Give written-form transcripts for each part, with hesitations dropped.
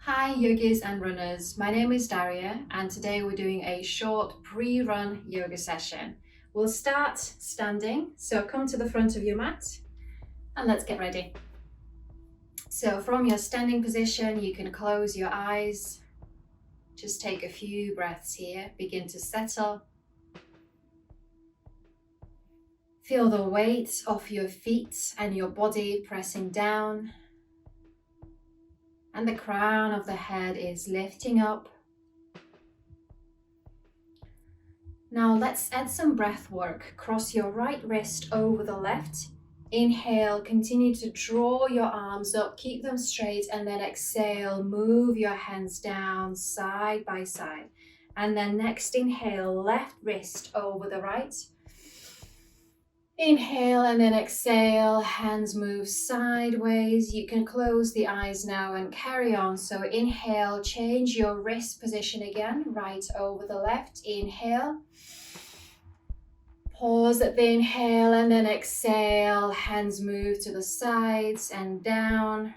Hi yogis and runners, my name is Daria and today we're doing a short pre-run yoga session. We'll start standing, so come to the front of your mat and let's get ready. So from your standing position you can close your eyes, just take a few breaths here, begin to settle. Feel the weight of your feet and your body pressing down. And the crown of the head is lifting up. Now let's add some breath work. Cross your right wrist over the left. Inhale, continue to draw your arms up, keep them straight, and then exhale, move your hands down side by side. And then next inhale, left wrist over the right. Inhale and then exhale, hands move sideways. You can close the eyes now and carry on. So inhale, change your wrist position again, right over the left. Inhale. Pause at the inhale and then exhale. Hands move to the sides and down.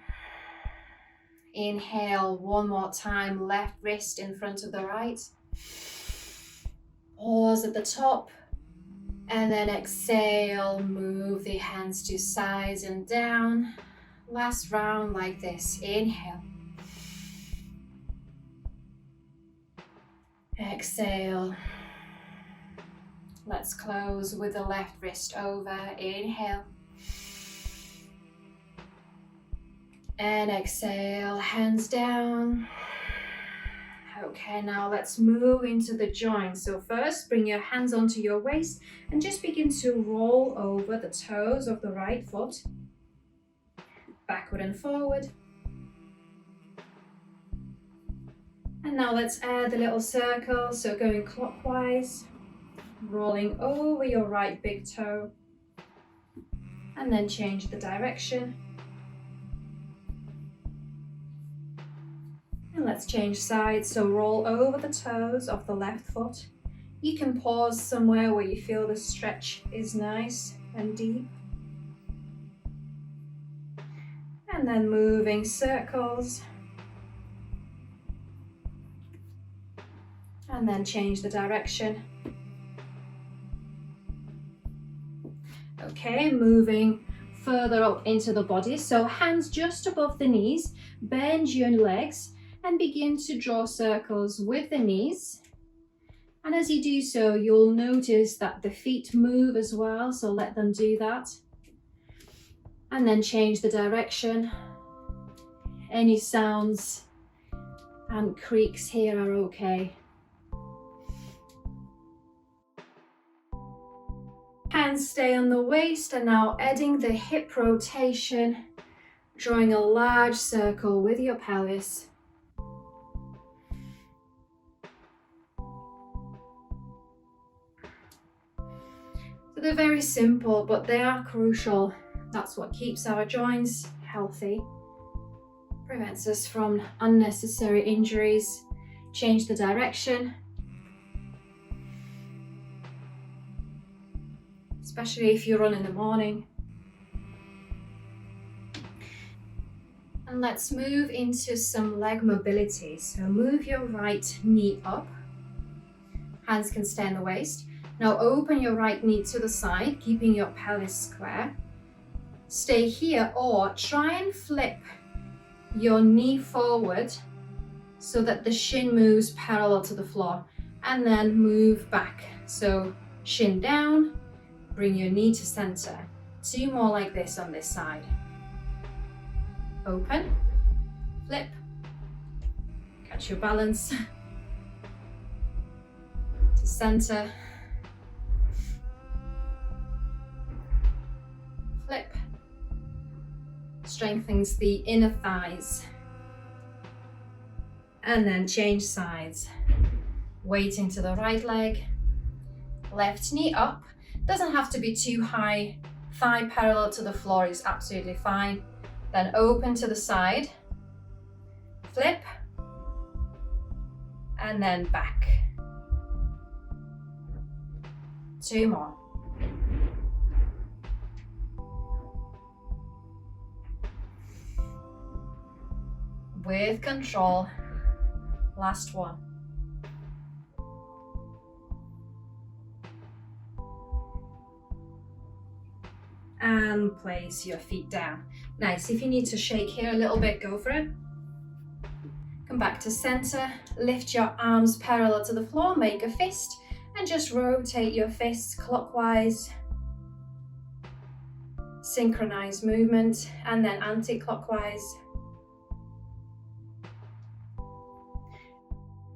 Inhale one more time, left wrist in front of the right. Pause at the top. And then exhale, move the hands to sides and down. Last round like this. Inhale. Exhale. Let's close with the left wrist over. Inhale. And exhale, hands down. Okay, now let's move into the joints. So first, bring your hands onto your waist and just begin to roll over the toes of the right foot. Backward and forward. And now let's add a little circle. So going clockwise, rolling over your right big toe. And then change the direction. And let's change sides, so roll over the toes of the left foot. You can pause somewhere where you feel the stretch is nice and deep. And then moving circles. And then change the direction. Okay, moving further up into the body. So hands just above the knees, bend your legs, and begin to draw circles with the knees. And as you do so, you'll notice that the feet move as well, so let them do that. And then change the direction. Any sounds and creaks here are okay. Hands stay on the waist, and now adding the hip rotation, drawing a large circle with your pelvis. So they're very simple, but they are crucial. That's what keeps our joints healthy, prevents us from unnecessary injuries. Change the direction, especially if you run in the morning. And let's move into some leg mobility. So move your right knee up. Hands can stay on the waist. Now open your right knee to the side, keeping your pelvis square. Stay here or try and flip your knee forward so that the shin moves parallel to the floor, and then move back. So shin down, bring your knee to center. 2 more like this on this side. Open, flip, catch your balance, to center, flip, strengthens the inner thighs, and then change sides. Weight into the right leg, left knee up, doesn't have to be too high, thigh parallel to the floor is absolutely fine. Then open to the side, flip, and then back. 2 more. with control. Last one. And place your feet down. Nice. If you need to shake here a little bit, go for it. Come back to center. Lift your arms parallel to the floor. Make a fist and just rotate your fists clockwise. Synchronize movement and then anti-clockwise.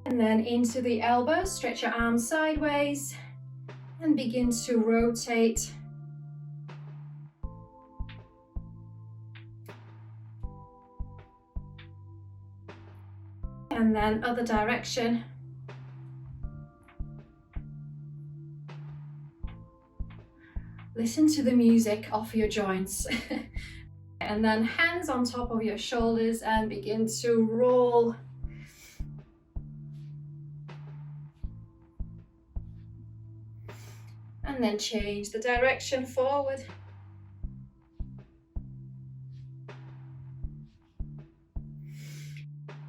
And then into the elbow. Stretch your arms sideways and begin to rotate. And then other direction. Listen to the music of your joints. And then hands on top of your shoulders and begin to roll. And then change the direction forward.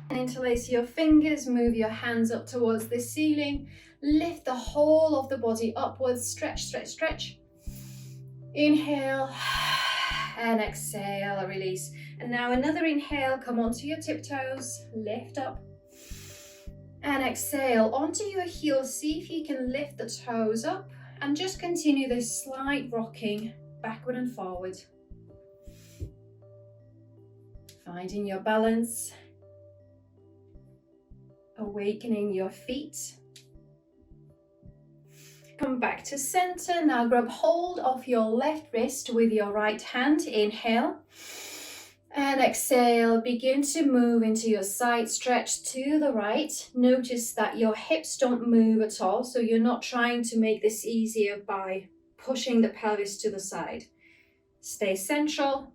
And interlace your fingers, move your hands up towards the ceiling, lift the whole of the body upwards, stretch, stretch, stretch. Inhale and exhale, release. And now another inhale, come onto your tiptoes, lift up. And exhale onto your heels, see if you can lift the toes up and just continue this slight rocking backward and forward. Finding your balance. Awakening your feet. Come back to center. Now grab hold of your left wrist with your right hand. Inhale. And exhale. Begin to move into your side stretch to the right. Notice that your hips don't move at all. So you're not trying to make this easier by pushing the pelvis to the side. Stay central.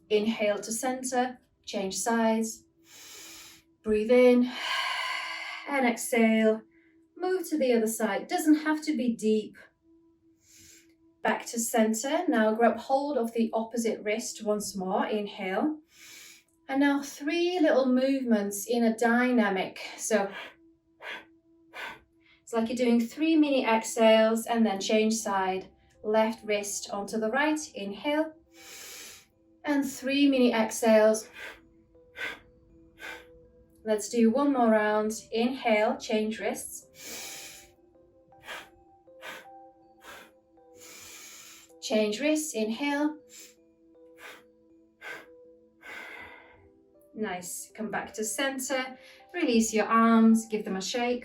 Inhale to center. Change sides. Breathe in. And exhale, move to the other side. Doesn't have to be deep. Back to center. Now grab hold of the opposite wrist once more. Inhale. And now 3 little movements in a dynamic. So it's like you're doing 3 mini exhales and then change side. Left wrist onto the right. Inhale. And 3 mini exhales. Let's do one more round. Inhale, change wrists. Change wrists, inhale. Nice, come back to center. Release your arms, give them a shake.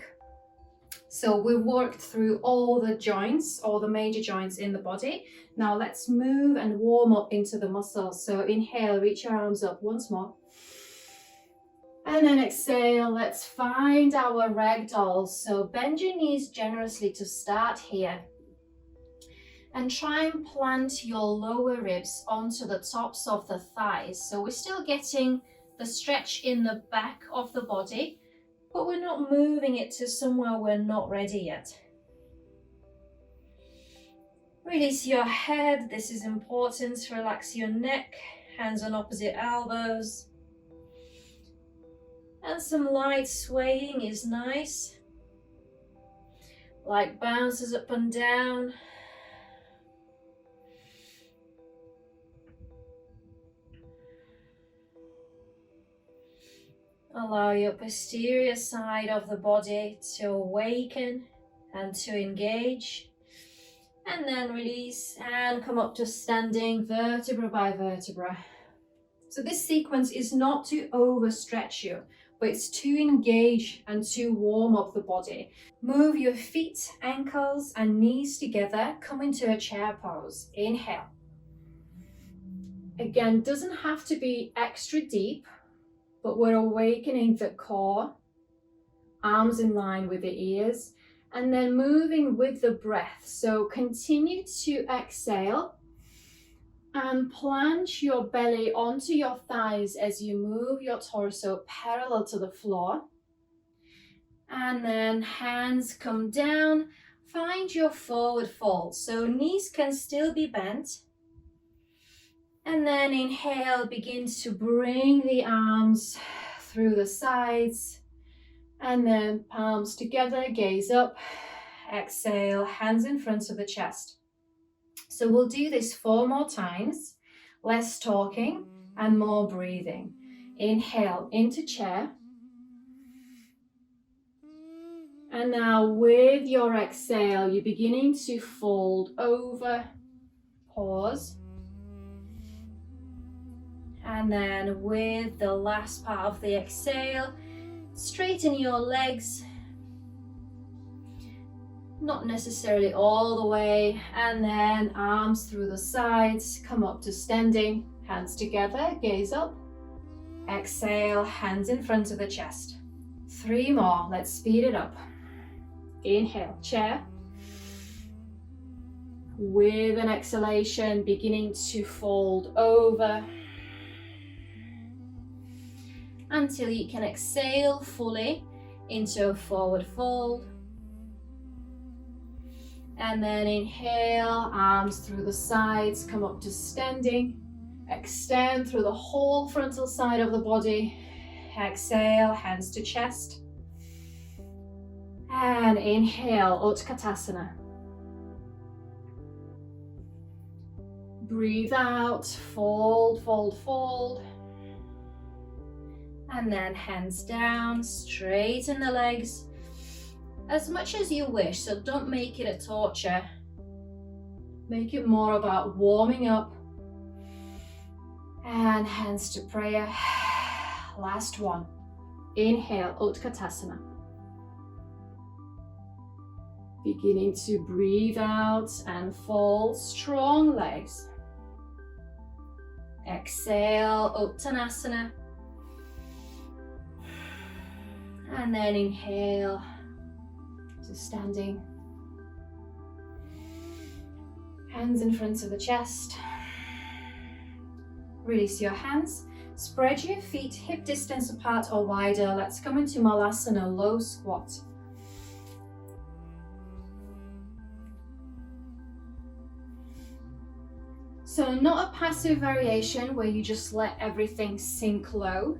So we've worked through all the joints, all the major joints in the body. Now let's move and warm up into the muscles. So inhale, reach your arms up once more. And then exhale, let's find our ragdolls. So bend your knees generously to start here. And try and plant your lower ribs onto the tops of the thighs. So we're still getting the stretch in the back of the body, but we're not moving it to somewhere we're not ready yet. Release your head. This is important. Relax your neck, hands on opposite elbows. And some light swaying is nice. Light bounces up and down. Allow your posterior side of the body to awaken and to engage. And then release and come up to standing vertebra by vertebra. So this sequence is not to overstretch you, but it's to engage and to warm up the body. Move your feet, ankles and knees together. Come into a chair pose. Inhale. Again, doesn't have to be extra deep, but we're awakening the core, arms in line with the ears, and then moving with the breath. So continue to exhale and plant your belly onto your thighs as you move your torso parallel to the floor. And then hands come down, find your forward fold. So knees can still be bent. And then inhale, begin to bring the arms through the sides. And then palms together, gaze up. Exhale, hands in front of the chest. So we'll do this 4 more times. Less talking and more breathing. Inhale into chair. And now with your exhale, you're beginning to fold over. Pause. And then with the last part of the exhale, straighten your legs. Not necessarily all the way. And then arms through the sides, come up to standing. Hands together, gaze up. Exhale, hands in front of the chest. 3 more, let's speed it up. Inhale, chair. With an exhalation, beginning to fold over. Until you can exhale fully into a forward fold. And then inhale, arms through the sides, come up to standing. Extend through the whole frontal side of the body. Exhale, hands to chest. And inhale, Utkatasana. Breathe out, fold, fold, fold. And then hands down, straighten the legs as much as you wish. So don't make it a torture. Make it more about warming up. And hands to prayer. Last one. Inhale, Utkatasana. Beginning to breathe out and fold strong legs. Exhale, Uttanasana. And then inhale to standing. Hands in front of the chest. Release your hands. Spread your feet hip distance apart or wider. Let's come into Malasana, low squat. So not a passive variation where you just let everything sink low,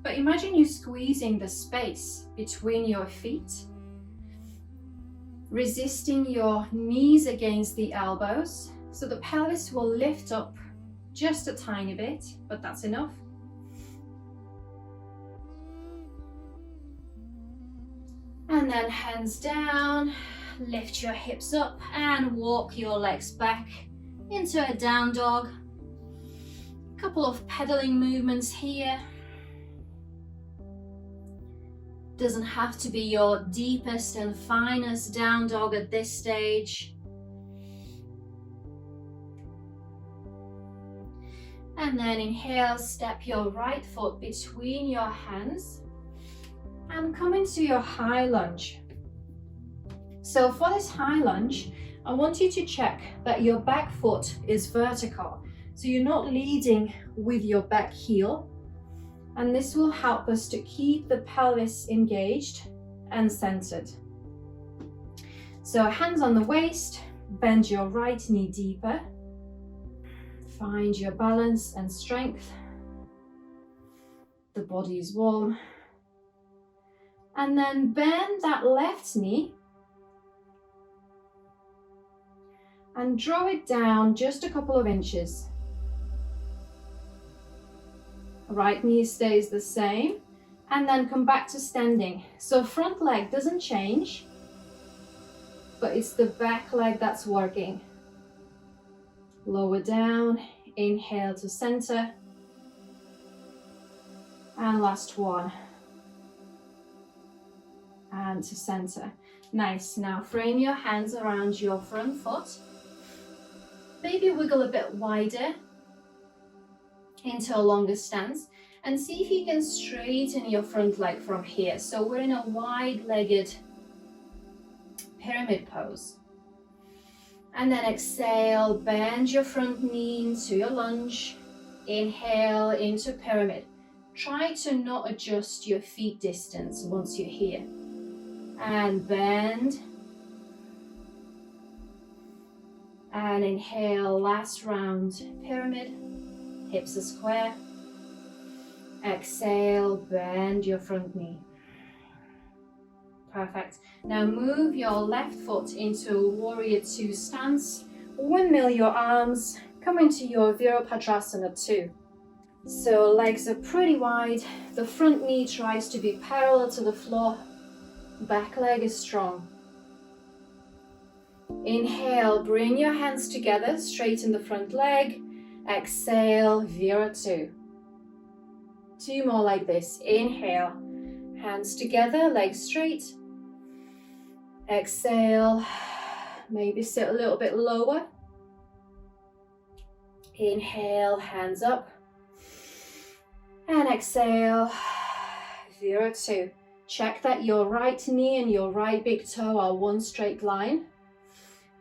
but imagine you squeezing the space between your feet, resisting your knees against the elbows, so the pelvis will lift up just a tiny bit, but that's enough. And then hands down, lift your hips up and walk your legs back into a down dog. A couple of pedaling movements here. Doesn't have to be your deepest and finest down dog at this stage. And then inhale, step your right foot between your hands and come into your high lunge. So for this high lunge, I want you to check that your back foot is vertical. So you're not leading with your back heel. And this will help us to keep the pelvis engaged and centered. So hands on the waist, bend your right knee deeper. Find your balance and strength. The body is warm. And then bend that left knee and draw it down just a couple of inches. Right knee stays the same, and then come back to standing. So front leg doesn't change, but it's the back leg that's working. Lower down, inhale to center, and last one, and to center. Nice. Now frame your hands around your front foot. Maybe wiggle a bit wider into a longer stance, and see if you can straighten your front leg from here. So we're in a wide-legged pyramid pose. And then exhale, bend your front knee into your lunge. Inhale into pyramid. Try to not adjust your feet distance once you're here. And bend. And inhale, last round, pyramid. Hips are square. Exhale, bend your front knee. Perfect. Now move your left foot into Warrior Two stance. Windmill your arms, come into your Virabhadrasana 2. So legs are pretty wide, the front knee tries to be parallel to the floor, back leg is strong. Inhale, bring your hands together, straighten the front leg. Exhale, Vira 2. 2 more like this. Inhale, hands together, legs straight. Exhale, maybe sit a little bit lower. Inhale, hands up. And exhale, Vira 2. Check that your right knee and your right big toe are one straight line.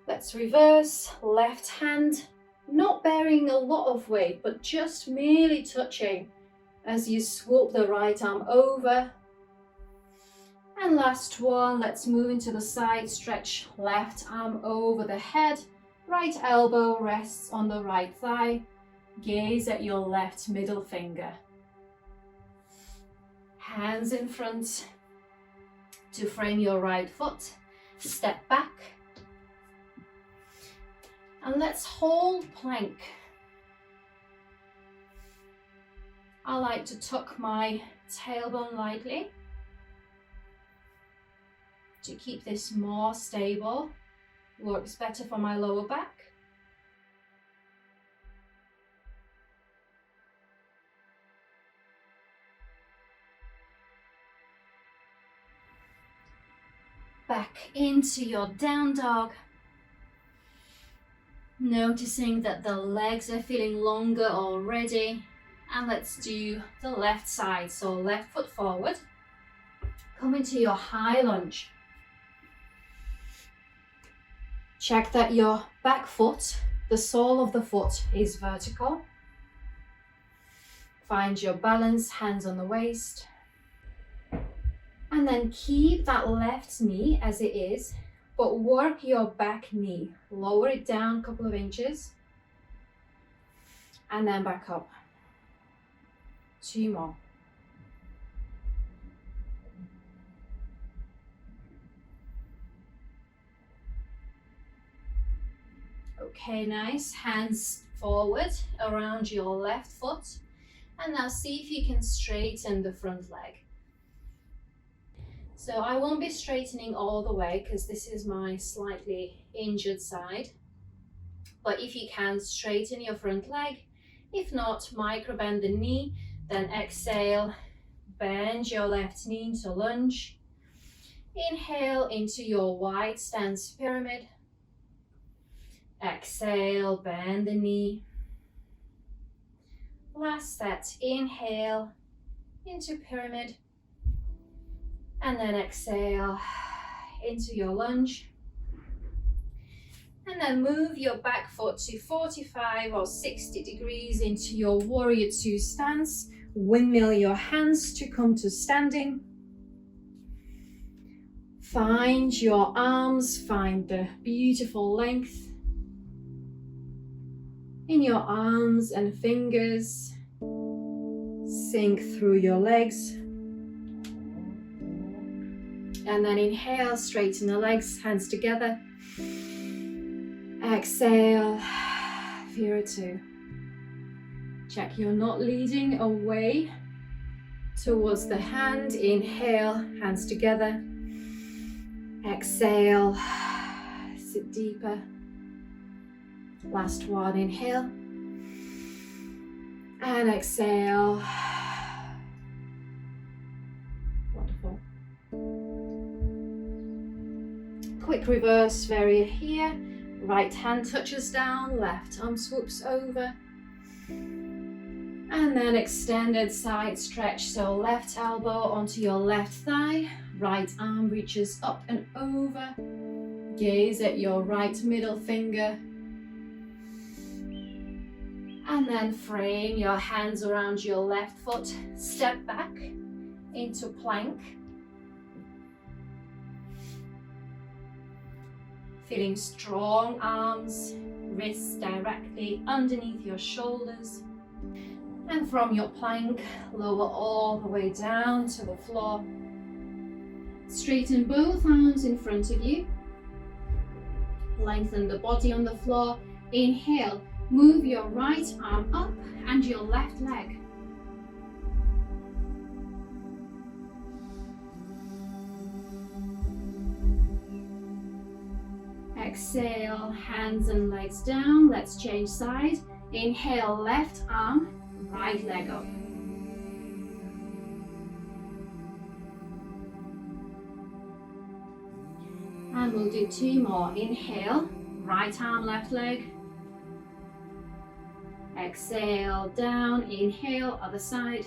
Let's reverse, left hand, not bearing a lot of weight, but just merely touching as you swoop the right arm over. And last one, let's move into the side, stretch left arm over the head, right elbow rests on the right thigh, gaze at your left middle finger. Hands in front to frame your right foot, step back. And let's hold plank. I like to tuck my tailbone lightly to keep this more stable. Works better for my lower back. Back into your down dog. Noticing that the legs are feeling longer already. And let's do the left side. So left foot forward. Come into your high lunge. Check that your back foot, the sole of the foot, is vertical. Find your balance, hands on the waist. And then keep that left knee as it is, but work your back knee. Lower it down a couple of inches. And then back up. 2 more. Okay, nice. Hands forward around your left foot. And now see if you can straighten the front leg. So I won't be straightening all the way because this is my slightly injured side. But if you can, straighten your front leg. If not, micro bend the knee. Then exhale, bend your left knee into lunge. Inhale into your wide stance pyramid. Exhale, bend the knee. Last set, inhale into pyramid. And then exhale into your lunge. And then move your back foot to 45 or 60 degrees into your Warrior Two stance. Windmill your hands to come to standing. Find your arms, find the beautiful length in your arms and fingers. Sink through your legs. And then inhale, straighten the legs, hands together. Exhale, Vira 2. Check you're not leading away towards the hand. Inhale, hands together. Exhale, sit deeper. Last one, inhale. And exhale. Wonderful. Quick reverse variant here. Right hand touches down, left arm swoops over. And then extended side stretch, so left elbow onto your left thigh, right arm reaches up and over. Gaze at your right middle finger. And then frame your hands around your left foot, step back into plank. Feeling strong arms, wrists directly underneath your shoulders. And from your plank, lower all the way down to the floor. Straighten both arms in front of you. Lengthen the body on the floor. Inhale, move your right arm up and your left leg. Exhale, hands and legs down. Let's change side. Inhale, left arm, right leg up. And we'll do 2 more. Inhale, right arm, left leg. Exhale, down. Inhale, other side.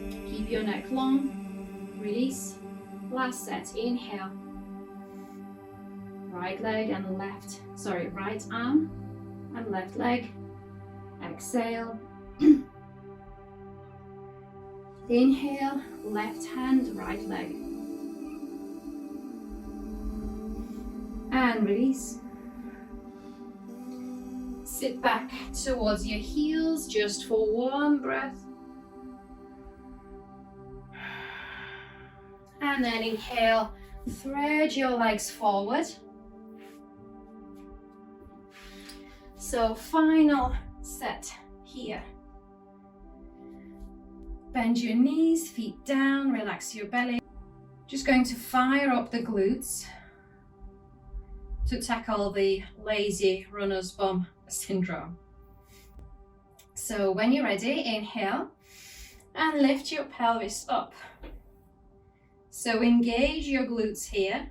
Keep your neck long. Release. Last set. Inhale. Right leg and right arm and left leg. Exhale. Inhale, left hand, right leg. And release. Sit back towards your heels just for 1 breath. And then inhale, thread your legs forward. So final set here. Bend your knees, feet down, relax your belly. Just going to fire up the glutes to tackle the lazy runner's bum syndrome. So when you're ready, inhale and lift your pelvis up. So engage your glutes here.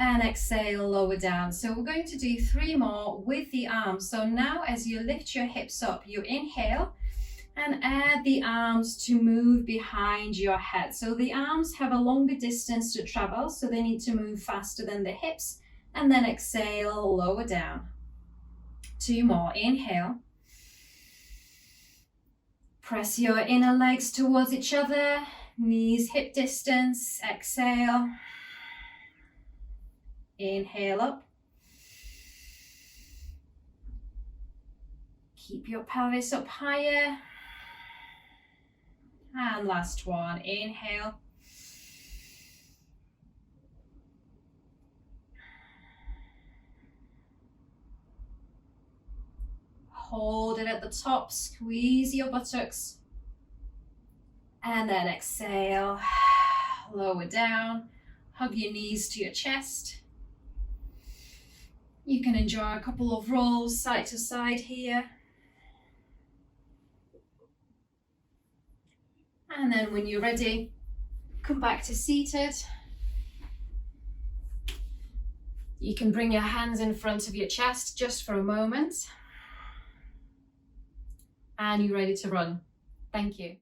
And exhale, lower down. So we're going to do 3 more with the arms. So now as you lift your hips up, you inhale and add the arms to move behind your head. So the arms have a longer distance to travel, so they need to move faster than the hips. And then exhale, lower down. 2 more, inhale. Press your inner legs towards each other, knees hip distance, exhale. Inhale up. Keep your pelvis up higher. And last one, inhale. Hold it at the top, squeeze your buttocks. And then exhale, lower down, hug your knees to your chest. You can enjoy a couple of rolls side to side here. And then when you're ready, come back to seated. You can bring your hands in front of your chest just for a moment. And you're ready to run. Thank you.